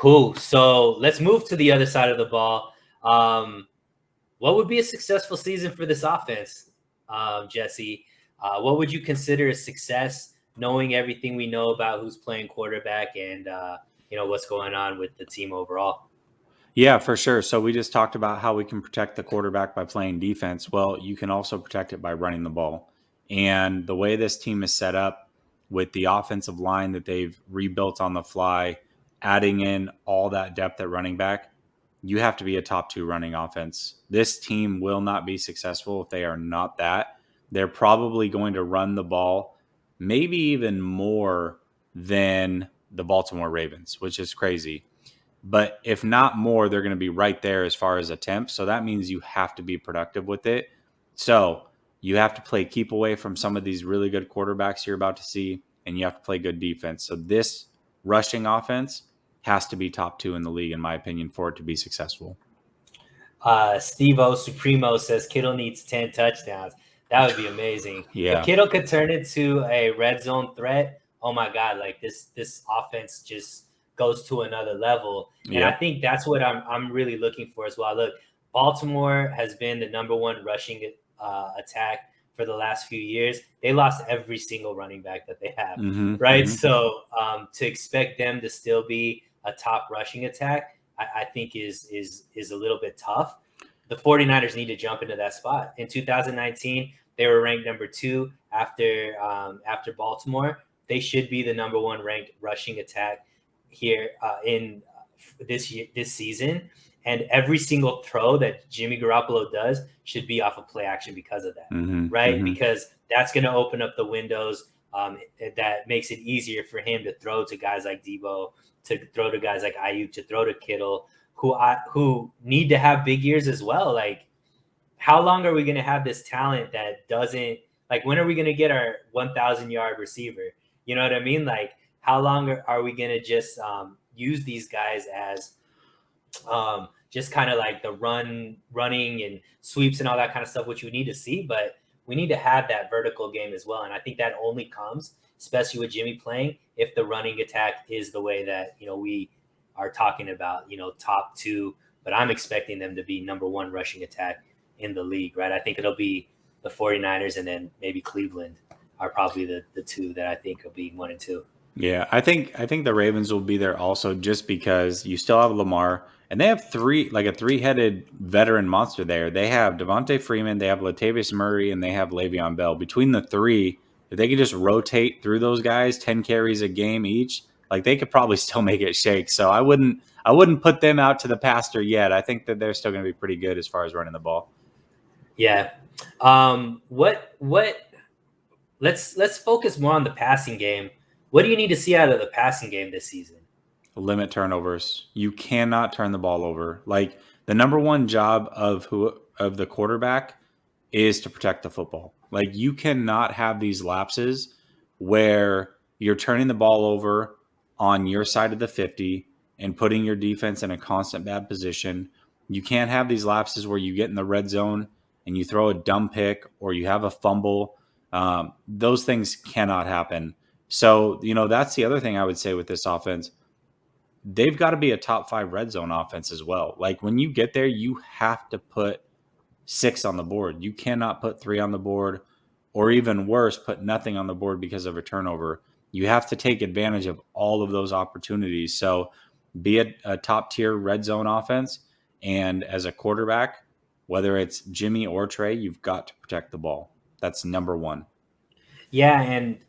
Cool. So let's move to the other side of the ball. What would be a successful season for this offense, Jesse? What would you consider a success, knowing everything we know about who's playing quarterback and what's going on with the team overall? Yeah, for sure. So we just talked about how we can protect the quarterback by playing defense. Well, you can also protect it by running the ball. And the way this team is set up with the offensive line that they've rebuilt on the fly, adding in all that depth at running back, you have to be a top two running offense. This team will not be successful if they are not that. They're probably going to run the ball maybe even more than the Baltimore Ravens, which is crazy. But if not more, they're going to be right there as far as attempts. So that means you have to be productive with it. So you have to keep away from some of these really good quarterbacks you're about to see, and you have to play good defense. So this rushing offense has to be top two in the league, in my opinion, for it to be successful. Steve O Supremo says Kittle needs 10 touchdowns. That would be amazing. Yeah. If Kittle could turn into a red zone threat, oh my God, like this offense just goes to another level. And I think that's what I'm really looking for as well. Look, Baltimore has been the number one rushing attack for the last few years. They lost every single running back that they have, right? Mm-hmm. So to expect them to still be a top rushing attack, I think is a little bit tough. The 49ers need to jump into that spot. In 2019, they were ranked number 2 after Baltimore. They should be the number 1 ranked rushing attack here in this season. And every single throw that Jimmy Garoppolo does should be off of play action because of that, right? Mm-hmm. Because that's going to open up the windows. That makes it easier for him to throw to guys like Debo, to throw to guys like Ayuk, to throw to Kittle, who need to have big years as well. Like, how long are we going to have this talent that doesn't, like, when are we going to get our 1,000-yard receiver? You know what I mean? Like, how long are we going to just use these guys as just kind of like the running and sweeps and all that kind of stuff, which we need to see, but we need to have that vertical game as well. And I think that only comes, especially with Jimmy playing, if the running attack is the way that, we are talking about, top 2, but I'm expecting them to be number 1 rushing attack in the league, right? I think it'll be the 49ers and then maybe Cleveland are probably the 2 that I think will be 1 and 2. Yeah, I think the Ravens will be there also, just because you still have Lamar, and they have a 3-headed veteran monster there. They have Devontae Freeman, they have Latavius Murray, and they have Le'Veon Bell. Between the 3, if they could just rotate through those guys, 10 carries a game each, like, they could probably still make it shake. So I wouldn't put them out to the pasture yet. I think that they're still going to be pretty good as far as running the ball. Yeah. Let's focus more on the passing game. What do you need to see out of the passing game this season? Limit turnovers. You cannot turn the ball over. Like, the number 1 job of the quarterback is to protect the football. Like, you cannot have these lapses where you're turning the ball over on your side of the 50 and putting your defense in a constant bad position. You can't have these lapses where you get in the red zone and you throw a dumb pick or you have a fumble. Those things cannot happen. So, that's the other thing I would say with this offense. They've got to be a top 5 red zone offense as well. Like, when you get there, you have to put 6 on the board. You cannot put 3 on the board, or even worse, put nothing on the board because of a turnover. You have to take advantage of all of those opportunities. So be a top tier red zone offense. And as a quarterback, whether it's Jimmy or Trey, you've got to protect the ball. That's number 1. Yeah, and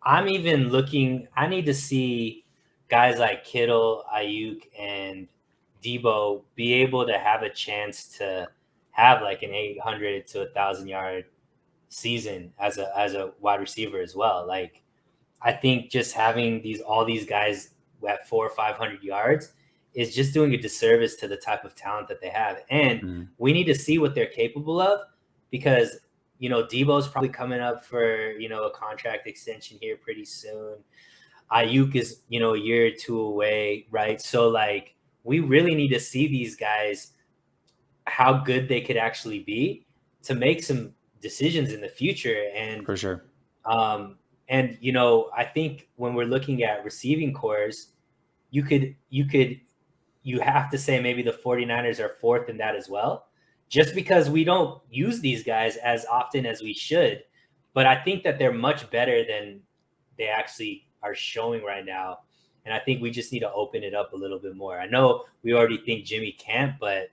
I'm even looking, I need to see guys like Kittle, Ayuk, and Debo be able to have a chance to have like an 800 to 1,000-yard season as a wide receiver as well. Like, I think just having all these guys at 400 or 500 yards is just doing a disservice to the type of talent that they have. And we need to see what they're capable of, because Debo's probably coming up for, a contract extension here pretty soon. Ayuk is, a year or 2 away, right? So, like, we really need to see these guys, how good they could actually be to make some decisions in the future. And for sure. And I think when we're looking at receiving cores, you could you have to say maybe the 49ers are fourth in that as well, just because we don't use these guys as often as we should. But I think that they're much better than they actually are showing right now. And I think we just need to open it up a little bit more. I know we already think Jimmy can't, but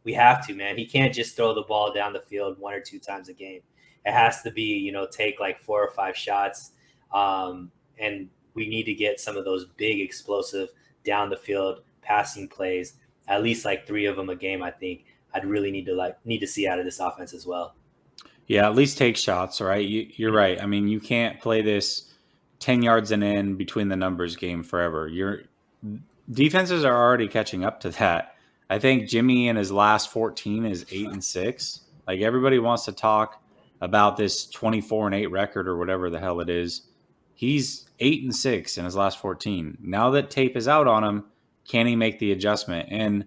we have to, man. He can't just throw the ball down the field 1 or 2 times a game. It has to be, take like 4 or 5 shots. And we need to get some of those big explosive down the field passing plays, at least like 3 of them a game. I think I'd really need to see out of this offense as well. Yeah, at least take shots, right? You're right. I mean, you can't play this 10 yards and in between the numbers game forever. Your defenses are already catching up to that. I think Jimmy in his last 14 is 8-6. Like, everybody wants to talk about this 24-8 record or whatever the hell it is. He's 8-6 in his last 14. Now that tape is out on him, can he make the adjustment? And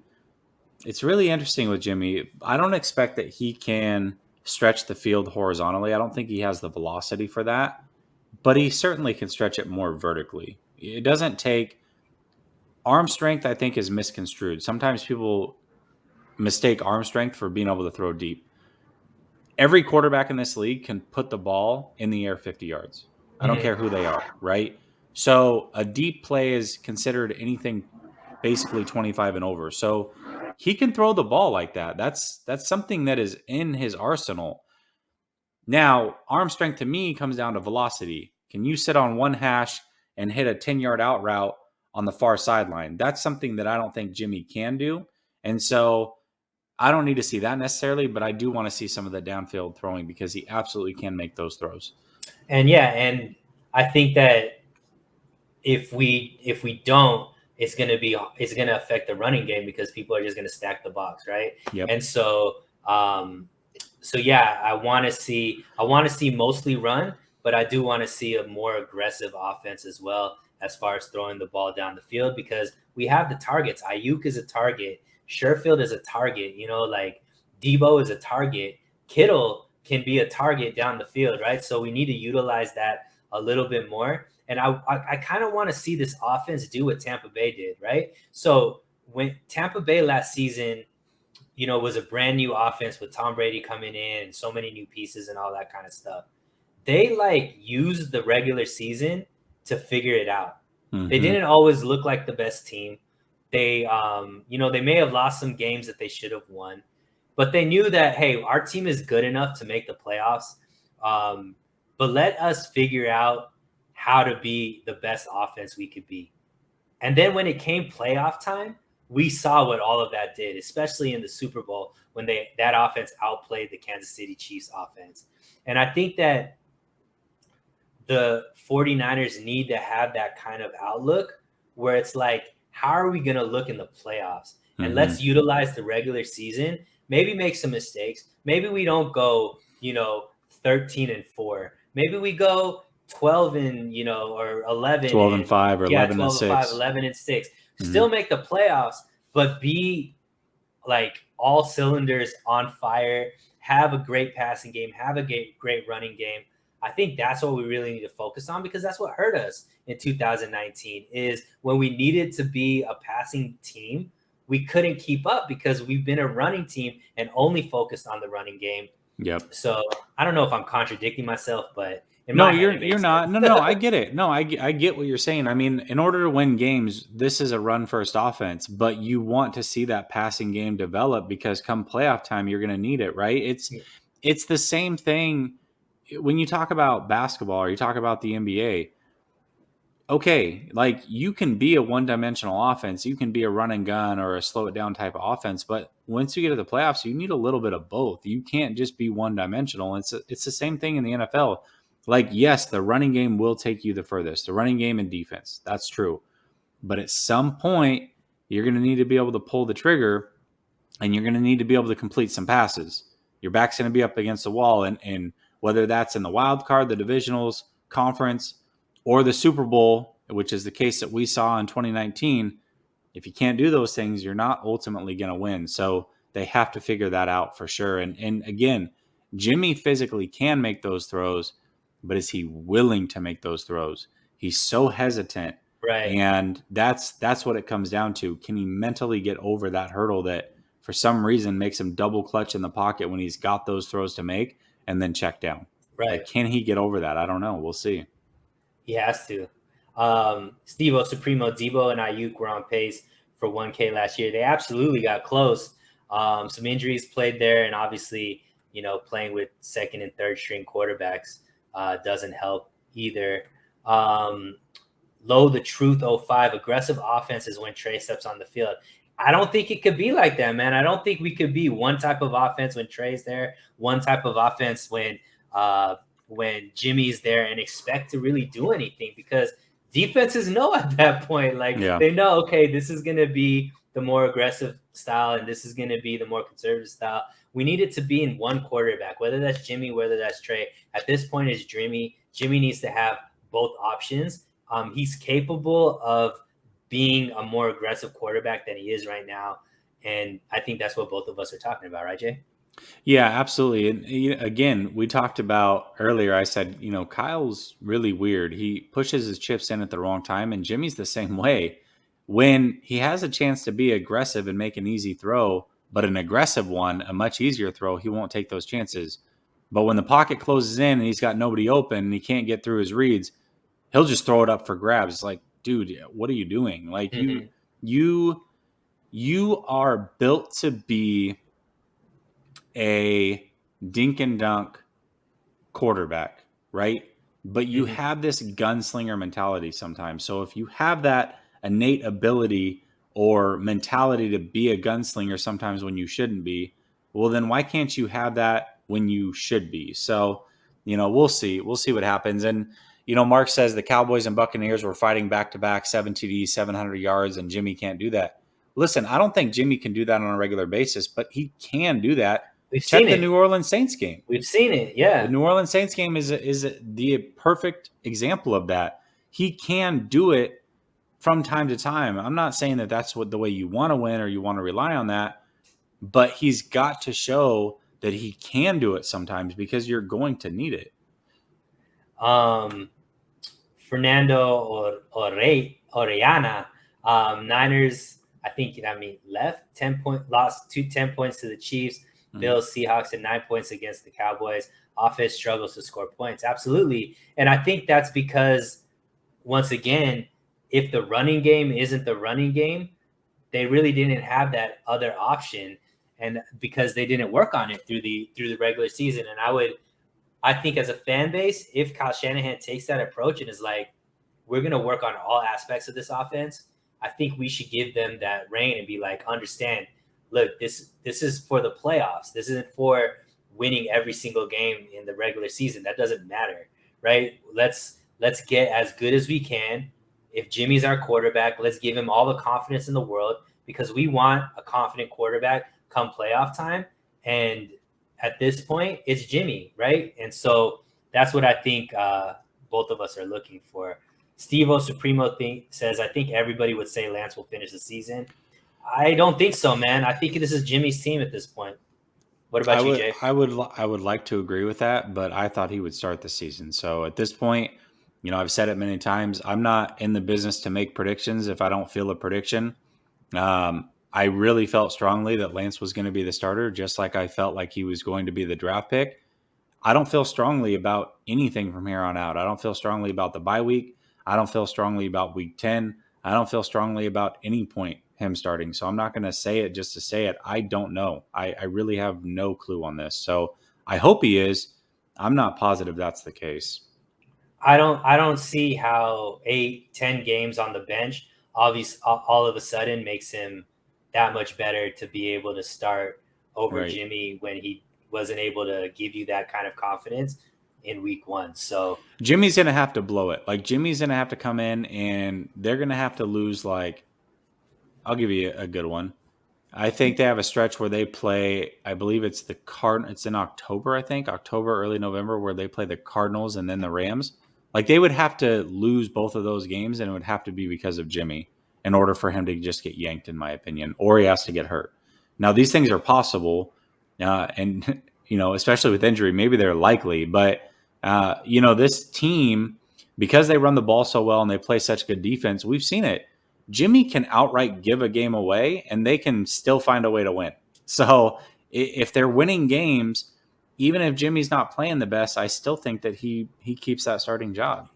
it's really interesting with Jimmy. I don't expect that he can stretch the field horizontally. I don't think he has the velocity for that, but he certainly can stretch it more vertically. It doesn't take arm strength, I think, is misconstrued. Sometimes people mistake arm strength for being able to throw deep. Every quarterback in this league can put the ball in the air 50 yards. I don't care who they are, right? So a deep play is considered anything basically 25 and over. So he can throw the ball like that. That's something that is in his arsenal. Now, arm strength to me comes down to velocity. Can you sit on one hash and hit a 10-yard out route on the far sideline? That's something that I don't think Jimmy can do. And so I don't need to see that necessarily, but I do want to see some of the downfield throwing because he absolutely can make those throws. And I think that if we don't, it's gonna affect the running game because people are just gonna stack the box, right? Yep. And so I want to see mostly run, but I do want to see a more aggressive offense as well as far as throwing the ball down the field because we have the targets. Ayuk is a target. Sherfield is a target. Like Debo is a target. Kittle can be a target down the field, right? So we need to utilize that a little bit more. And I kind of want to see this offense do what Tampa Bay did, right? So when Tampa Bay last season, was a brand new offense with Tom Brady coming in and so many new pieces and all that kind of stuff. They used the regular season to figure it out. Mm-hmm. They didn't always look like the best team. They, they may have lost some games that they should have won, but they knew that, hey, our team is good enough to make the playoffs. But let us figure out how to be the best offense we could be. And then when it came playoff time, we saw what all of that did, especially in the Super Bowl when that offense outplayed the Kansas City Chiefs offense. And I think that the 49ers need to have that kind of outlook where it's like, how are we going to look in the playoffs? And let's utilize the regular season, maybe make some mistakes. Maybe we don't go, 13-4. Maybe we go 12 or 11 12-5 or 11-6. 11-6. Still make the playoffs, but be like all cylinders on fire, have a great passing game, have a great running game. I think that's what we really need to focus on because that's what hurt us in 2019 is when we needed to be a passing team, we couldn't keep up because we've been a running team and only focused on the running game. Yep. So I don't know if I'm contradicting myself, but no, you're not. No, I get it. No, I get what you're saying. I mean, in order to win games, this is a run-first offense, but you want to see that passing game develop because come playoff time, you're going to need it, right? It's the same thing when you talk about basketball or you talk about the NBA. Okay, like you can be a one-dimensional offense, you can be a run and gun or a slow it down type of offense, but once you get to the playoffs, you need a little bit of both. You can't just be one-dimensional. It's the same thing in the NFL. Like, yes, the running game will take you the furthest, the running game and defense. That's true. But at some point, you're going to need to be able to pull the trigger and you're going to need to be able to complete some passes. Your back's going to be up against the wall. And whether that's in the wild card, the divisionals, conference, or the Super Bowl, which is the case that we saw in 2019, if you can't do those things, you're not ultimately going to win. So they have to figure that out for sure. And again, Jimmy physically can make those throws, but is he willing to make those throws? He's so hesitant. Right. And that's what it comes down to. Can he mentally get over that hurdle that for some reason makes him double clutch in the pocket when he's got those throws to make and then check down? Right. Like, can he get over that? I don't know. We'll see. He has to. Steve Supremo, Debo, and Ayuk were on pace for 1K last year. They absolutely got close. Some injuries played there, and obviously, playing with second and third string quarterbacks doesn't help either. Low the Truth 05, aggressive offenses when Trey steps on the field. I don't think it could be like that, man. I don't think we could be one type of offense when Trey's there, one type of offense when Jimmy's there, and expect to really do anything, because defenses know at that point, they know, okay, this is going to be the more aggressive style and this is going to be the more conservative style. We need it to be in one quarterback, whether that's Jimmy, whether that's Trey. At this point, it's Jimmy. Jimmy needs to have both options. He's capable of being a more aggressive quarterback than he is right now. And I think that's what both of us are talking about, right, Jay? Yeah, absolutely. And again, we talked about earlier, I said, Kyle's really weird. He pushes his chips in at the wrong time, and Jimmy's the same way. When he has a chance to be aggressive and make an easy throw, but an aggressive one, a much easier throw, he won't take those chances. But when the pocket closes in and he's got nobody open and he can't get through his reads, he'll just throw it up for grabs. It's like, dude, what are you doing? Like, you are built to be a dink and dunk quarterback, right? But you have this gunslinger mentality sometimes. So if you have that innate ability or mentality to be a gunslinger sometimes when you shouldn't be, well, then why can't you have that when you should be? So, we'll see. We'll see what happens. And, Mark says the Cowboys and Buccaneers were fighting back-to-back 7 TDs, 700 yards, and Jimmy can't do that. Listen, I don't think Jimmy can do that on a regular basis, but he can do that. Check the New Orleans Saints game. We've seen it, yeah. The New Orleans Saints game is the perfect example of that. He can do it from time to time. I'm not saying that that's the way you want to win or you want to rely on that, but he's got to show that he can do it sometimes because you're going to need it. Fernando Orellana, Niners, left 10 points to the Chiefs. Bills, Seahawks, and 9 points against the Cowboys. Offense struggles to score points. Absolutely. And I think that's because, once again, if the running game isn't the running game, they really didn't have that other option. And because they didn't work on it through the regular season. And I think as a fan base, if Kyle Shanahan takes that approach and is like, we're going to work on all aspects of this offense, I think we should give them that reign and be like, understand, look, this is for the playoffs. This isn't for winning every single game in the regular season. That doesn't matter, right? Let's get as good as we can. If Jimmy's our quarterback, let's give him all the confidence in the world, because we want a confident quarterback come playoff time. And at this point, it's Jimmy, right? And so that's what I think both of us are looking for. Steve Supremo says, I think everybody would say Lance will finish the season. I don't think so, man. I think this is Jimmy's team at this point. What about you, Jay? I would like to agree with that, but I thought he would start the season. So at this point, I've said it many times, I'm not in the business to make predictions if I don't feel a prediction. I really felt strongly that Lance was going to be the starter, just like I felt like he was going to be the draft pick. I don't feel strongly about anything from here on out. I don't feel strongly about the bye week. I don't feel strongly about week 10. I don't feel strongly about any point him starting. So I'm not going to say it just to say it. I don't know. I really have no clue on this. So I hope he is. I'm not positive that's the case. I don't see how 8-10 games on the bench obviously all of a sudden makes him that much better to be able to start over right. Jimmy when he wasn't able to give you that kind of confidence in week 1. So Jimmy's going to have to blow it. Like, Jimmy's going to have to come in and they're going to have to lose, like, I'll give you a good one. I think they have a stretch where they play, I believe it's the it's in October, October, early November, where they play the Cardinals and then the Rams. Like, they would have to lose both of those games, and it would have to be because of Jimmy in order for him to just get yanked, in my opinion, or he has to get hurt. Now, these things are possible, and, especially with injury, maybe they're likely, but, this team, because they run the ball so well and they play such good defense, we've seen it. Jimmy can outright give a game away and they can still find a way to win. So if they're winning games, even if Jimmy's not playing the best, I still think that he keeps that starting job.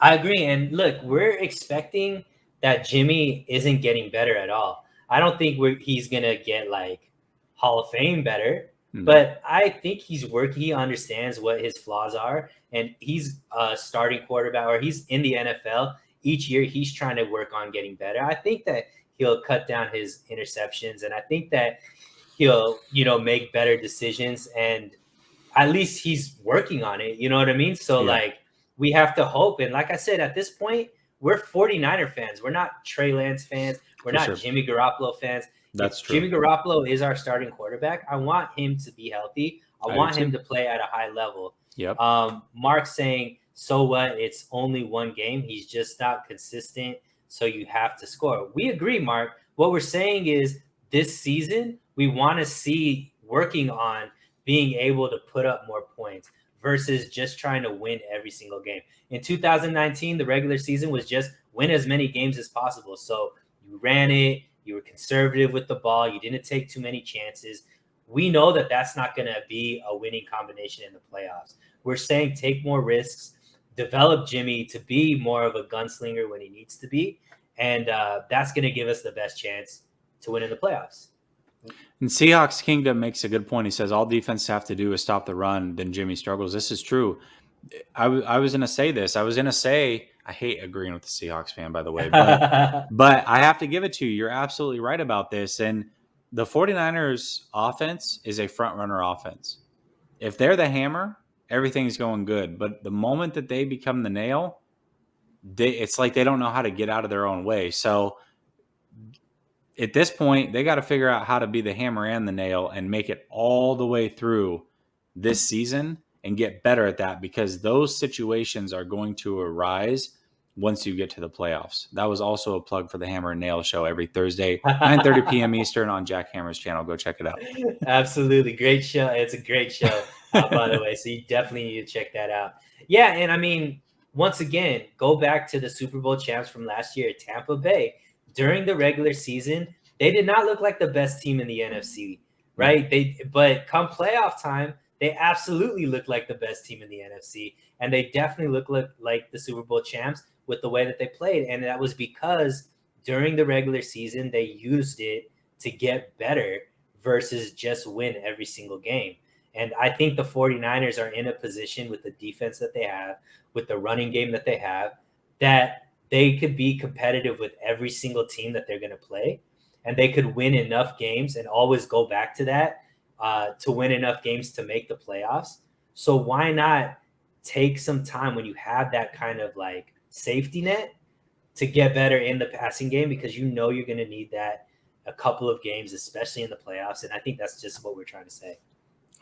I agree. And look, we're expecting that Jimmy isn't getting better at all. I don't think he's going to get like Hall of Fame better, but I think he's working. He understands what his flaws are, and he's a starting quarterback, or he's in the NFL. Each year, he's trying to work on getting better. I think that he'll cut down his interceptions, and I think that he'll, make better decisions. And at least he's working on it. You know what I mean? So like, we have to hope. And like I said, at this point, we're 49er fans. We're not Trey Lance fans. We're not Jimmy Garoppolo fans. That's true. Jimmy Garoppolo is our starting quarterback. I want him to be healthy. I want him to play at a high level. Yep. Mark's saying, so what? It's only one game. He's just not consistent. So you have to score. We agree, Mark. What we're saying is this season, we want to see working on being able to put up more points versus just trying to win every single game. In 2019, the regular season was just win as many games as possible. So you ran it, you were conservative with the ball, you didn't take too many chances. We know that that's not going to be a winning combination in the playoffs. We're saying take more risks, develop Jimmy to be more of a gunslinger when he needs to be, and that's going to give us the best chance to win in the playoffs. And Seahawks Kingdom makes a good point. He says all defense have to do is stop the run, then Jimmy struggles. This is true. I was going to say this. I was going to say, I hate agreeing with the Seahawks fan, by the way, but I have to give it to you. You're absolutely right about this. And the 49ers offense is a front runner offense. If they're the hammer, everything's going good. But the moment that they become the nail, it's like they don't know how to get out of their own way. So at this point, they got to figure out how to be the hammer and the nail and make it all the way through this season and get better at that, because those situations are going to arise once you get to the playoffs. That was also a plug for the Hammer and Nail show every Thursday, 9:30 p.m. Eastern on Jack Hammer's channel. Go check it out. Absolutely. Great show. It's a great show, by the way. So you definitely need to check that out. Yeah. And I mean, once again, go back to the Super Bowl champs from last year, Tampa Bay. During the regular season, they did not look like the best team in the NFC, right? But come playoff time, they absolutely look like the best team in the NFC, and they definitely look like the Super Bowl champs with the way that they played. And that was because during the regular season, they used it to get better versus just win every single game. And I think the 49ers are in a position with the defense that they have, with the running game that they have, that they could be competitive with every single team that they're going to play. And they could win enough games and always go back to that to win enough games to make the playoffs. So why not take some time when you have that kind of like safety net to get better in the passing game, because you're going to need that a couple of games, especially in the playoffs. And I think that's just what we're trying to say.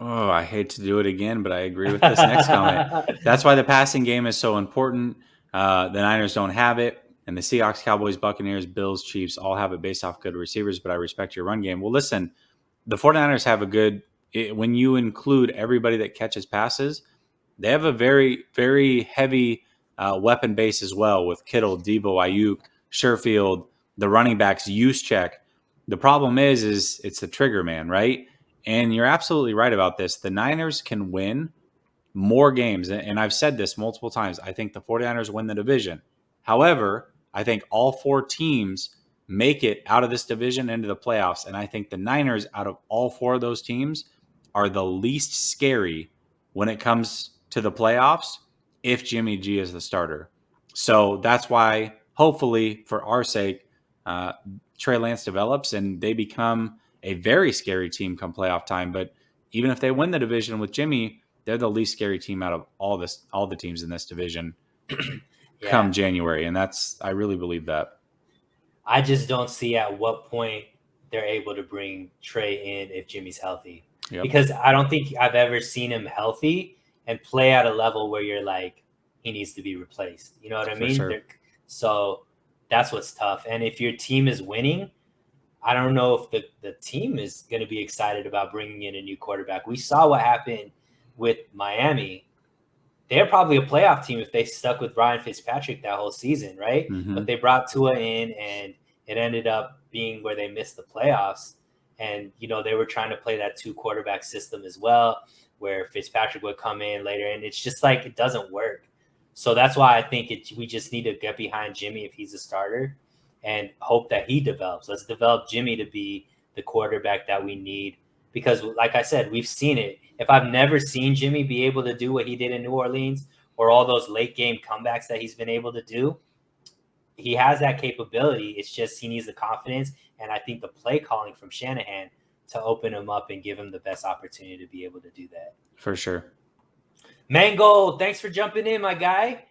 Oh, I hate to do it again, but I agree with this next comment. That's why the passing game is so important. The Niners don't have it. And the Seahawks, Cowboys, Buccaneers, Bills, Chiefs all have it based off good receivers, but I respect your run game. Well, listen, the 49ers have when you include everybody that catches passes, they have a very, very heavy weapon base as well with Kittle, Debo, Ayuk, Sherfield, the running backs, Juszczyk. The problem is it's the trigger man, right? And you're absolutely right about this. The Niners can win more games, and I've said this multiple times. I think the 49ers win the division. However, I think all four teams make it out of this division into the playoffs. And I think the Niners, out of all four of those teams, are the least scary when it comes to the playoffs if Jimmy G is the starter. So that's why, hopefully, for our sake, Trey Lance develops and they become a very scary team come playoff time. But even if they win the division with Jimmy, they're the least scary team out of all the teams in this division. Come January, and I really believe that. I just don't see at what point they're able to bring Trey in if Jimmy's healthy. Because I don't think I've ever seen him healthy and play at a level where you're like, he needs to be replaced. You know what I mean? Sure. So that's what's tough. And if your team is winning, I don't know if the team is going to be excited about bringing in a new quarterback. We saw what happened with Miami. they're probably a playoff team if they stuck with Ryan Fitzpatrick that whole season, right? Mm-hmm. But they brought Tua in, and it ended up being where they missed the playoffs. And, you know, they were trying to play that 2-quarterback system as well, where Fitzpatrick would come in later. And it's just like it doesn't work. So that's why I think we just need to get behind Jimmy if he's a starter and hope that he develops. Let's develop Jimmy to be the quarterback that we need. Because, like I said, we've seen it. If I've never seen Jimmy be able to do what he did in New Orleans or all those late game comebacks that he's been able to do, he has that capability. It's just he needs the confidence. And I think the play calling from Shanahan to open him up and give him the best opportunity to be able to do that. For sure. Mango, thanks for jumping in, my guy.